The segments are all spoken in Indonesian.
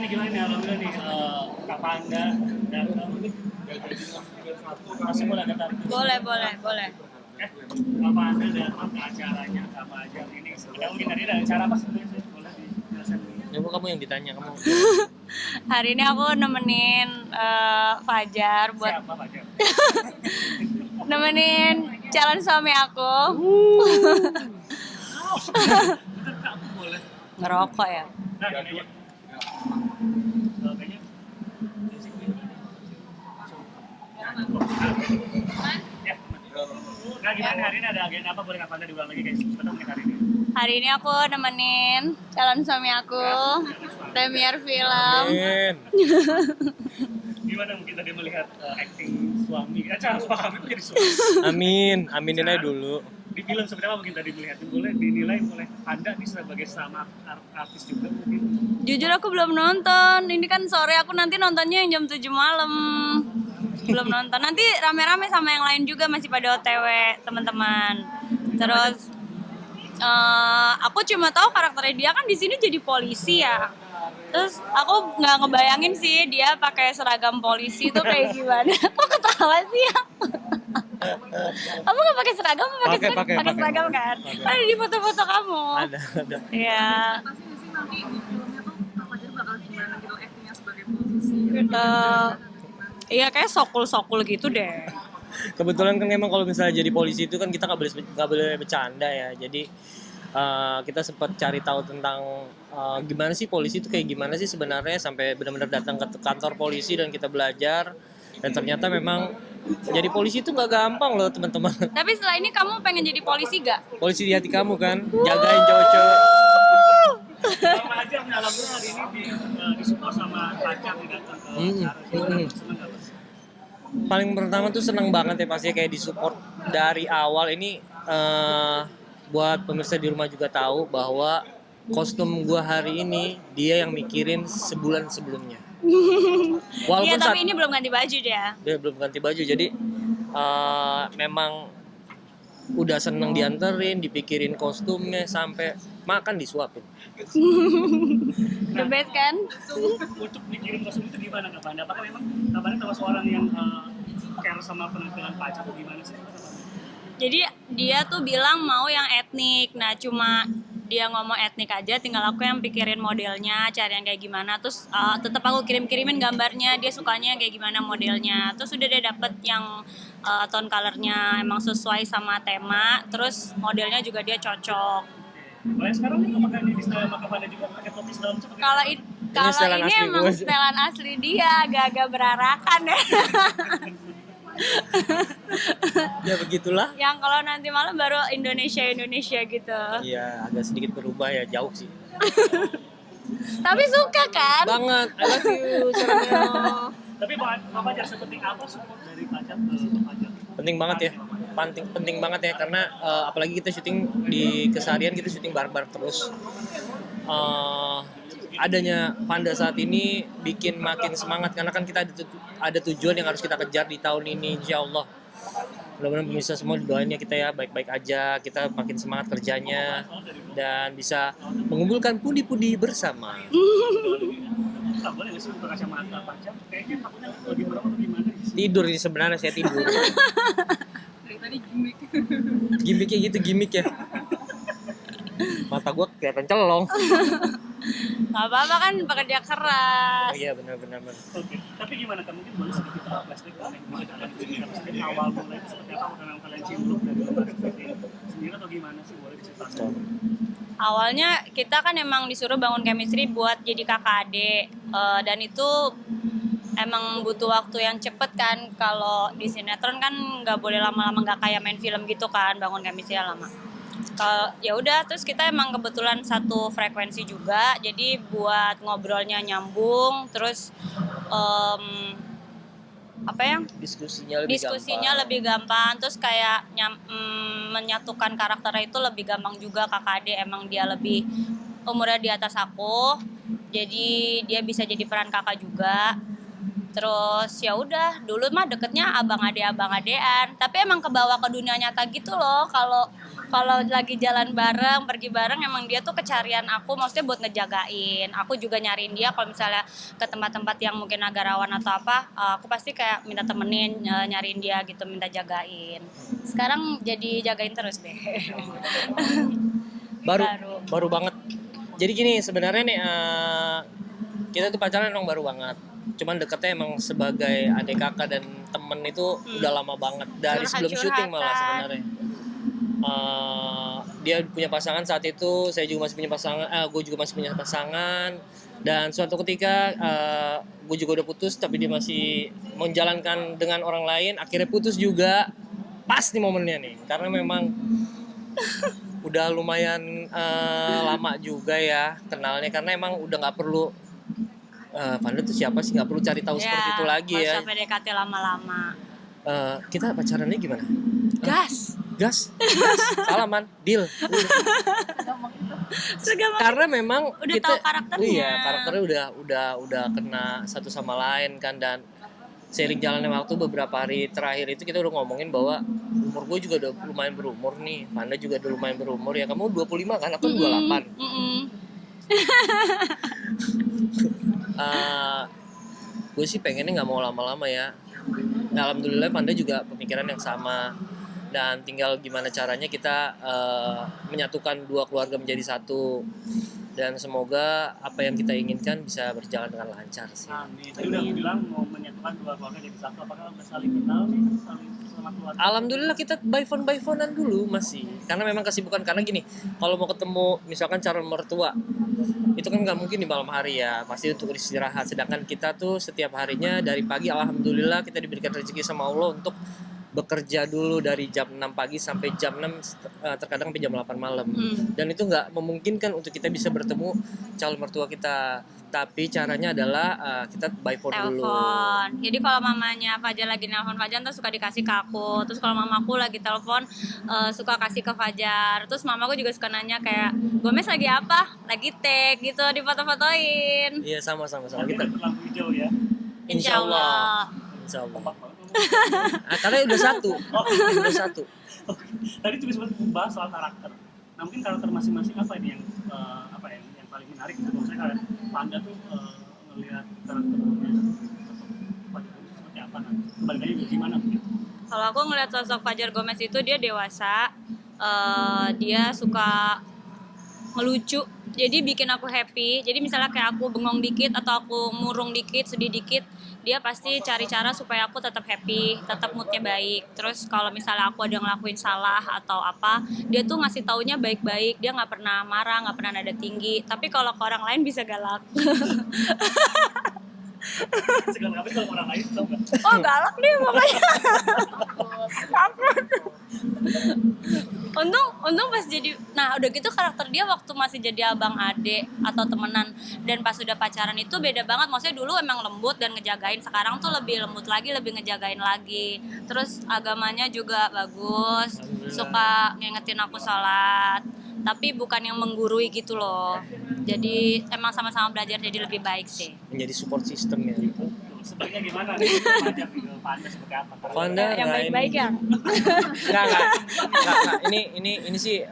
nih gimana nih alhamdulillah nih Kak Panda dan masih boleh ada tarik Boleh. Kak Panda datang ke acaranya Kak Bajang ini sebenarnya mungkin tadi ada acara apa sebenarnya sih boleh dijelasin dulu. Coba kamu yang ditanya kamu. Hari ini aku nemenin Fajar buat Siapa Bajang? nemenin calon suami aku. Kak aku boleh. Ngerokok ya. Nah gini aja. Kayaknya basic nih. Ya, nah gimana hari ini ada agenda apa boleh Kak Panda diulang lagi guys? Kita mungkin hari ini. Hari ini aku nemenin calon suami aku premier film. Amin. Gimana mungkin tadi melihat acting suami, acara suami menjadi suami Aminin aja dulu. di film sebenarnya apa mungkin tadi melihat boleh dinilai oleh Anda nih sebagai sama artis juga mungkin. Jujur aku belum nonton. Ini kan sore, aku nanti nontonnya yang jam 7 malam. Belum nonton. Nanti rame-rame sama yang lain juga masih pada OTW, teman-teman. Terus aku cuma tahu karakternya dia kan di sini jadi polisi ya. Terus aku nggak ngebayangin sih dia pakai seragam polisi tuh kayak gimana. Kok ketawa sih ya? Kamu nggak pakai seragam? Pakai seragam kan? Ada di foto-foto kamu. Ada. Iya. Pasti sih nanti di filmnya tuh Kak Fajar bakal gimana gitu actingnya sebagai posisi. Iya kayak sokul gitu deh. Kebetulan kan memang kalau misalnya jadi polisi itu kan kita nggak boleh bercanda ya. Jadi kita sempat cari tahu tentang gimana sih polisi itu kayak gimana sih sebenarnya sampai benar-benar datang ke kantor polisi dan kita belajar. Dan ternyata memang jadi polisi itu nggak gampang loh teman-teman. Tapi setelah ini kamu pengen jadi polisi gak? Polisi di hati kamu kan, jagain cowok-cowok. Sama aja alhamdulillah hari ini disupport sama pacar nih datang ke acara. Seneng gak Mas? Paling pertama tuh seneng banget ya pasti kayak disupport dari awal ini. Buat pemirsa di rumah juga tahu bahwa kostum gua hari ini dia yang mikirin sebulan sebelumnya. Iya tapi ini belum ganti baju dia. Dia belum ganti baju jadi memang udah seneng dianterin, dipikirin kostumnya sampai makan disuapin. The best kan? Untuk dikirim kostum itu gimana Kak Panda? Apakah memang Kak Panda termasuk orang yang care sama penampilan pacar atau gimana sih? Jadi dia tuh bilang mau yang etnik. Nah cuma dia ngomong etnik aja, tinggal aku yang pikirin modelnya, cari yang kayak gimana. Terus tetap aku kirim-kirimin gambarnya, dia sukanya kayak gimana modelnya. Terus udah dia dapet yang tone colornya emang sesuai sama tema. Terus modelnya juga dia cocok. Mulai sekarang nih apakah ini di style sama Kak Panda juga pakai topi dalam seperti Kalau setelan ini asli emang gue. setelan asli dia, agak-agak berarakan ya. Ya begitulah. Yang kalau nanti malam baru Indonesia gitu. Iya, agak sedikit berubah ya, jauh sih. Tapi suka kan? Banget, I love you, Serena. Tapi Kak Pajar sepenting apa support dari pacar ke pacar? Penting banget ya, penting banget ya karena apalagi kita syuting di keseharian kita syuting bareng-bareng terus. Adanya Panda saat ini bikin makin semangat karena kan kita ada tujuan yang harus kita kejar di tahun ini insya Allah. Mudah-mudahan pemirsa semua doain ya kita ya baik-baik aja, kita makin semangat kerjanya dan bisa mengumpulkan pundi-pundi bersama. Nggak boleh nggak sih buka kacamata pacar? Kayaknya takutnya lagi berapa atau gimana? Tidur ini sebenarnya saya tidur. Dari tadi gimmick. Gimiknya gitu gimik ya. Mata gua kelihatan celong. Gak apa-apa kan bekerja keras. Oh iya benar. Oke. Tapi gimana kan mungkin boleh sedikit flashback kalian mungkin akan ceritakan sedikit awal mulai itu seperti apa karena kalian cimbruk dari lembaga sendiri atau gimana sih boleh diceritakan? Awalnya kita kan emang disuruh bangun chemistry buat jadi kakak adik. Dan itu emang butuh waktu yang cepet kan. Kalau di sinetron kan nggak boleh lama-lama, nggak kayak main film gitu kan, bangun chemistry lama. Ya udah, terus kita emang kebetulan satu frekuensi juga, jadi buat ngobrolnya nyambung, terus diskusinya lebih gampang, terus kayak menyatukan karakternya itu lebih gampang juga. Kakak adik emang dia lebih umurnya di atas aku, jadi dia bisa jadi peran kakak juga. Terus ya udah, dulu mah deketnya abang adean, tapi emang kebawa ke dunia nyata gitu loh. Kalau lagi jalan bareng, pergi bareng, emang dia tuh kecarian aku, maksudnya buat ngejagain. Aku juga nyariin dia kalau misalnya ke tempat-tempat yang mungkin agak rawan atau apa, aku pasti kayak minta temenin, nyariin dia gitu, minta jagain. Sekarang jadi jagain terus deh. Baru banget. Jadi gini sebenarnya nih kita tuh pacaran emang baru banget. Cuman deketnya emang sebagai adik kakak dan temen itu udah lama banget dari sebelum syuting malah sebenarnya. Dia punya pasangan saat itu, saya juga masih punya pasangan, gue juga masih punya pasangan, dan suatu ketika gue juga udah putus tapi dia masih menjalankan dengan orang lain, akhirnya putus juga pas nih momennya nih, karena memang udah lumayan lama juga ya kenalnya, karena emang udah nggak perlu Vanda tuh siapa sih, nggak perlu cari tahu seperti itu lagi ya. Masa PDKT lama-lama. Kita pacarannya gimana? Gas. Salaman, deal. Karena memang Udah kita tahu karakternya. Iya, karakternya udah kena satu sama lain kan, dan seiring jalannya waktu beberapa hari terakhir itu kita udah ngomongin bahwa umur gue juga udah lumayan berumur nih, Vanda juga udah lumayan berumur ya. Kamu 25 kan, aku 28. Gue sih pengennya nggak mau lama-lama ya. Nah, alhamdulillah Vanda juga pemikiran yang sama, dan tinggal gimana caranya kita menyatukan dua keluarga menjadi satu, dan semoga apa yang kita inginkan bisa berjalan dengan lancar sih. Amin. Tadi udah bilang mau menyatukan dua keluarga jadi satu, apakah udah saling kenal nih, saling sama keluarga? Alhamdulillah kita by phonean dulu masih, karena memang kesibukan. Karena gini, kalau mau ketemu misalkan calon mertua itu kan nggak mungkin di malam hari ya, pasti untuk istirahat. Sedangkan kita tuh setiap harinya dari pagi, alhamdulillah kita diberikan rezeki sama Allah untuk bekerja dulu dari jam 6 pagi sampai jam 6, terkadang sampai jam 8 malam. Dan itu nggak memungkinkan untuk kita bisa bertemu calon mertua kita. Tapi caranya adalah kita by phone dulu. Telepon. Jadi kalau mamanya Fajar lagi nelpon Fajar tuh suka dikasih ke aku. Terus kalau mamaku lagi telepon suka kasih ke Fajar. Terus mamaku juga suka nanya kayak, Gomez lagi apa? Lagi take gitu, difoto-fotoin. Iya, sama-sama Nanti kita. dapet lampu hijau ya. Insyaallah. Insyaallah. Karena udah satu. Udah satu. Tadi juga sempat membahas soal karakter. Nah, mungkin karakter masing-masing apa ini yang yang paling menarik gitu. Maksudnya kayak Panda tuh ngelihat karakternya seperti apa nanti. Kebalikannya juga gimana mungkin? Kalau aku ngeliat sosok Fajar Gomez itu dia dewasa, dia suka ngelucu, jadi bikin aku happy. Jadi misalnya kayak aku bengong dikit atau aku murung dikit, sedih dikit, dia pasti cari cara supaya aku tetap happy, tetap moodnya baik. Terus kalau misalnya aku ada ngelakuin salah atau apa, dia tuh ngasih taunya baik-baik, dia nggak pernah marah, nggak pernah nada tinggi. Tapi kalau ke orang lain bisa galak. Segala apa kalau orang lain tau nggak? Oh galak deh pokoknya. Untung pas jadi, nah udah gitu karakter dia waktu masih jadi abang ade atau temenan dan pas udah pacaran itu beda banget. Maksudnya dulu emang lembut dan ngejagain, sekarang tuh lebih lembut lagi, lebih ngejagain lagi. Terus agamanya juga bagus, suka ngingetin aku sholat, tapi bukan yang menggurui gitu loh. Jadi emang sama-sama belajar jadi lebih baik sih. Menjadi support system ya. Sebaiknya gimana nih? Panda seperti apa? Vanda Yang baik-baik ya. Enggak. Ini sih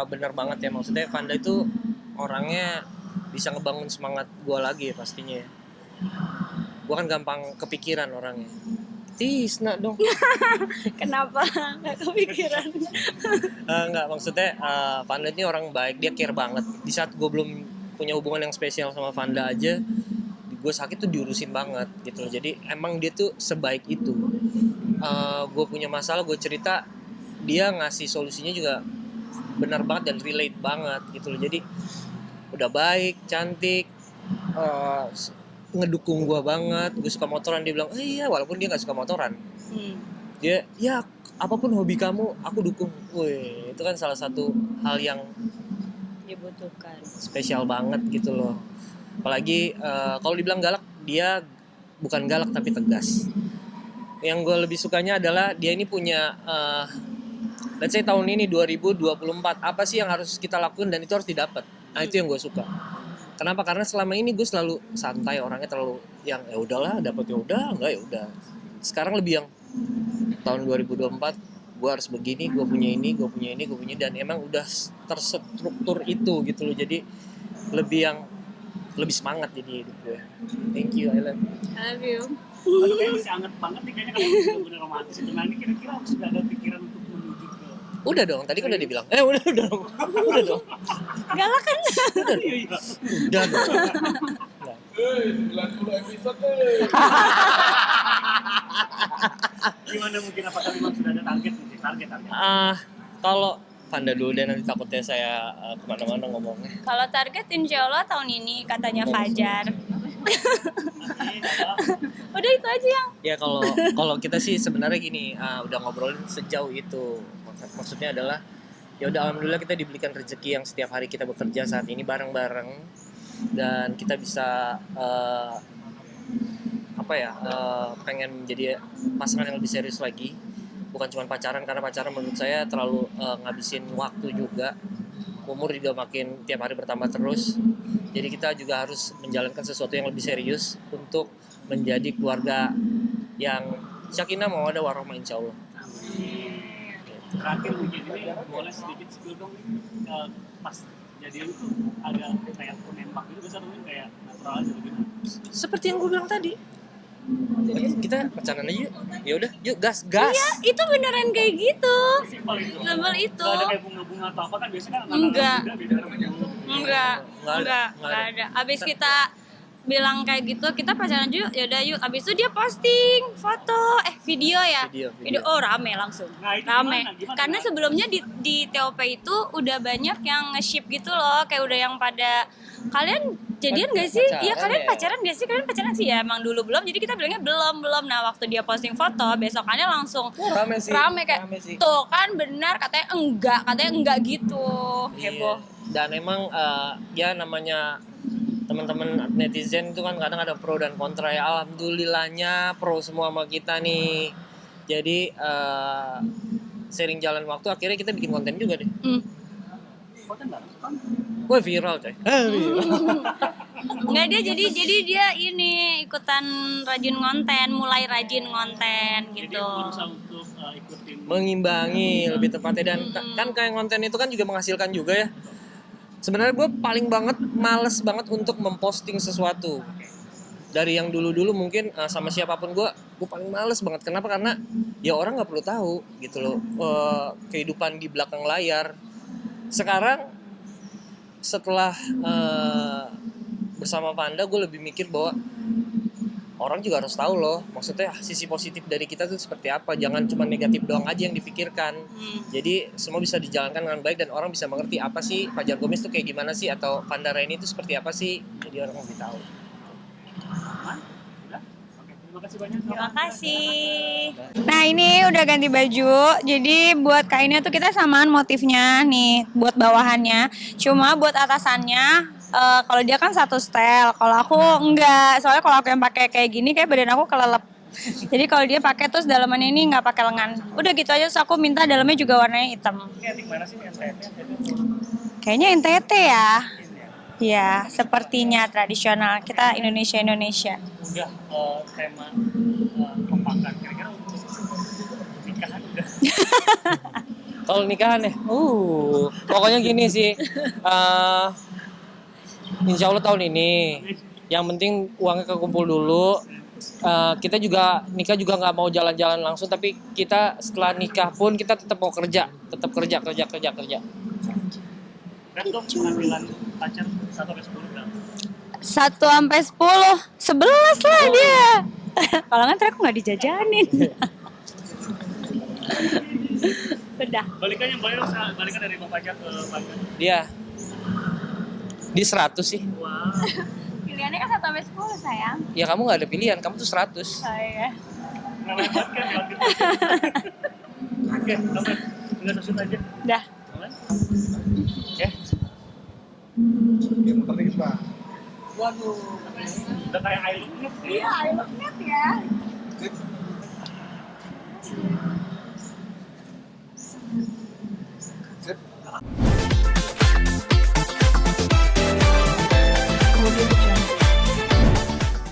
benar banget ya, maksudnya Vanda itu orangnya bisa ngebangun semangat gue lagi ya pastinya. Gue kan gampang kepikiran orangnya. Tisna dong. Kenapa nggak kepikiran? Enggak, maksudnya Vanda ini orang baik, dia care banget. Di saat gue belum punya hubungan yang spesial sama Vanda aja, gue sakit tuh diurusin banget gitu loh. Jadi emang dia tuh sebaik itu. Gue punya masalah, gue cerita, dia ngasih solusinya juga benar banget dan relate banget gitu loh. Jadi udah baik, cantik, ngedukung gue banget. Gue suka motoran, dia bilang iya, walaupun dia nggak suka motoran. Dia ya apapun hobi kamu aku dukung. Wih, itu kan salah satu hal yang Dibutuhkan. spesial banget gitu loh. Apalagi kalau dibilang galak, dia bukan galak tapi tegas. Yang gue lebih sukanya adalah dia ini punya let's say tahun ini 2024, apa sih yang harus kita lakukan dan itu harus didapat. Nah itu yang gue suka. Kenapa? Karena selama ini gue selalu santai, orangnya terlalu yang ya udahlah, dapet ya udah, enggak ya udah. Sekarang lebih yang tahun 2024 gue harus begini, gue punya ini, gue punya ini, gue punya ini, dan emang udah terstruktur itu gitu loh. Jadi lebih semangat jadi hidup gue. Thank you, I love you. I love you. Aduh, kayaknya masih anget banget nih, kayaknya kalau bener-bener romantis itu. Nah, ini kira-kira sudah ada pikiran untuk menuju ke... Udah dong, tadi kan udah dibilang. Udah dong. Udah dong. Galak kan? Iya, iya. Udah dong. 90 episode deh. Gimana mungkin, apakah memang sudah ada target mungkin? Target. Kalau Panda dulu deh, nanti takutnya saya kemana-mana ngomongnya. Kalau target insya Allah tahun ini katanya Fajar. Udah itu aja yang. Ya kalau kita sih sebenarnya gini, udah ngobrolin sejauh itu. Maksudnya adalah ya udah alhamdulillah kita diberikan rezeki yang setiap hari kita bekerja saat ini bareng-bareng, dan kita bisa pengen menjadi pasangan yang lebih serius lagi, bukan cuma pacaran, karena pacaran menurut saya terlalu ngabisin waktu juga. Umur juga makin tiap hari bertambah terus, jadi kita juga harus menjalankan sesuatu yang lebih serius untuk menjadi keluarga yang sakinah mawaddah warahmah insya Allah. Terakhir mungkin ini boleh sedikit spill dong, pas jadian itu ada kayak penembak gitu, biasa mungkin kayak natural aja gitu. Seperti yang gue bilang tadi, kita pacaran aja yuk. Ya udah, yuk gas. Iya, itu beneran kayak gitu. Simpel itu. Simpel itu. Gak ada kayak bunga-bunga atau apa kan biasanya kan Enggak. beda. Enggak ada. Abis kita bilang kayak gitu, kita pacaran aja yuk, yaudah yuk. Abis itu dia posting foto, video ya. Video. Oh rame langsung. Nah, itu Rame. gimana? Karena sebelumnya di TOP itu udah banyak yang nge-ship gitu loh, kayak udah yang pada kalian jadian gak sih? Iya kalian ya. pacaran gak sih? Kalian pacaran sih ya? Emang dulu belum, jadi kita bilangnya belum. Nah waktu dia posting foto, besokannya langsung rame kayak sih. tuh kan benar, katanya enggak gitu. Heboh. Dan emang ya namanya teman-teman netizen itu kan kadang ada pro dan kontra ya. Alhamdulillahnya pro semua sama kita nih. Jadi sering jalan waktu akhirnya kita bikin konten juga deh. Konten bareng kan? Gue viral coy. Enggak, jadi dia ini ikutan mulai rajin konten Jadi gitu. berusaha untuk ikutin. Mengimbangi lebih tepatnya, dan kan kayak konten itu kan juga menghasilkan juga ya. Sebenarnya gue paling males banget untuk memposting sesuatu. Dari yang dulu-dulu mungkin sama siapapun gue paling males banget. Kenapa? Karena ya orang nggak perlu tahu gitu loh kehidupan di belakang layar. Sekarang setelah bersama Panda, gue lebih mikir bahwa orang juga harus tahu loh, maksudnya sisi positif dari kita tuh seperti apa. Jangan cuma negatif doang aja yang dipikirkan. Jadi semua bisa dijalankan dengan baik dan orang bisa mengerti apa sih Fajar Gomez tuh kayak gimana sih, atau Panda Raini itu seperti apa sih. Jadi orang lebih tahu. Udah? Oke, terima kasih banyak. Terima kasih. Nah ini udah ganti baju, jadi buat kainnya tuh kita samaan motifnya nih, buat bawahannya. Cuma buat atasannya, kalau dia kan satu style, kalau aku enggak. Soalnya kalau aku yang pakai kayak gini, kayak badan aku kelelep. Jadi kalau dia pakai terus dalamannya ini nggak pakai lengan. Udah gitu aja, terus aku minta dalamnya juga warnanya hitam. Ini antik mana sih NTT? Kayaknya NTT ya. Ya, sepertinya tradisional. Kita Indonesia. Udah tema kompakan. Kira-kira untuk nikahan udah. Kalau nikahan ya, pokoknya gini sih. Insya Allah tahun ini. Yang penting uangnya kekumpul dulu. Kita juga nikah juga nggak mau jalan-jalan langsung, tapi kita setelah nikah pun kita tetap mau kerja, kerja. Kan dong pengambilan pacar 1-10 berapa? 1-10, 11 lah dia. Kalau nggak ntar aku nggak dijajanin. Udah. Balikannya boleh dong, balikan dari Bang Fajar ke Fajar. Dia di 100 sih. Wah. Pilihannya kan 1-10 sayang. Ya kamu nggak ada pilihan, kamu tuh 100. Oh iya. Ngelebat kan ya gitu. Oke, Bang. Tinggal susut aja. Udah. Mulai. Oke. Ya muter dikit Pak. Waduh. Udah kayak I Look Net. Iya, I look net ya.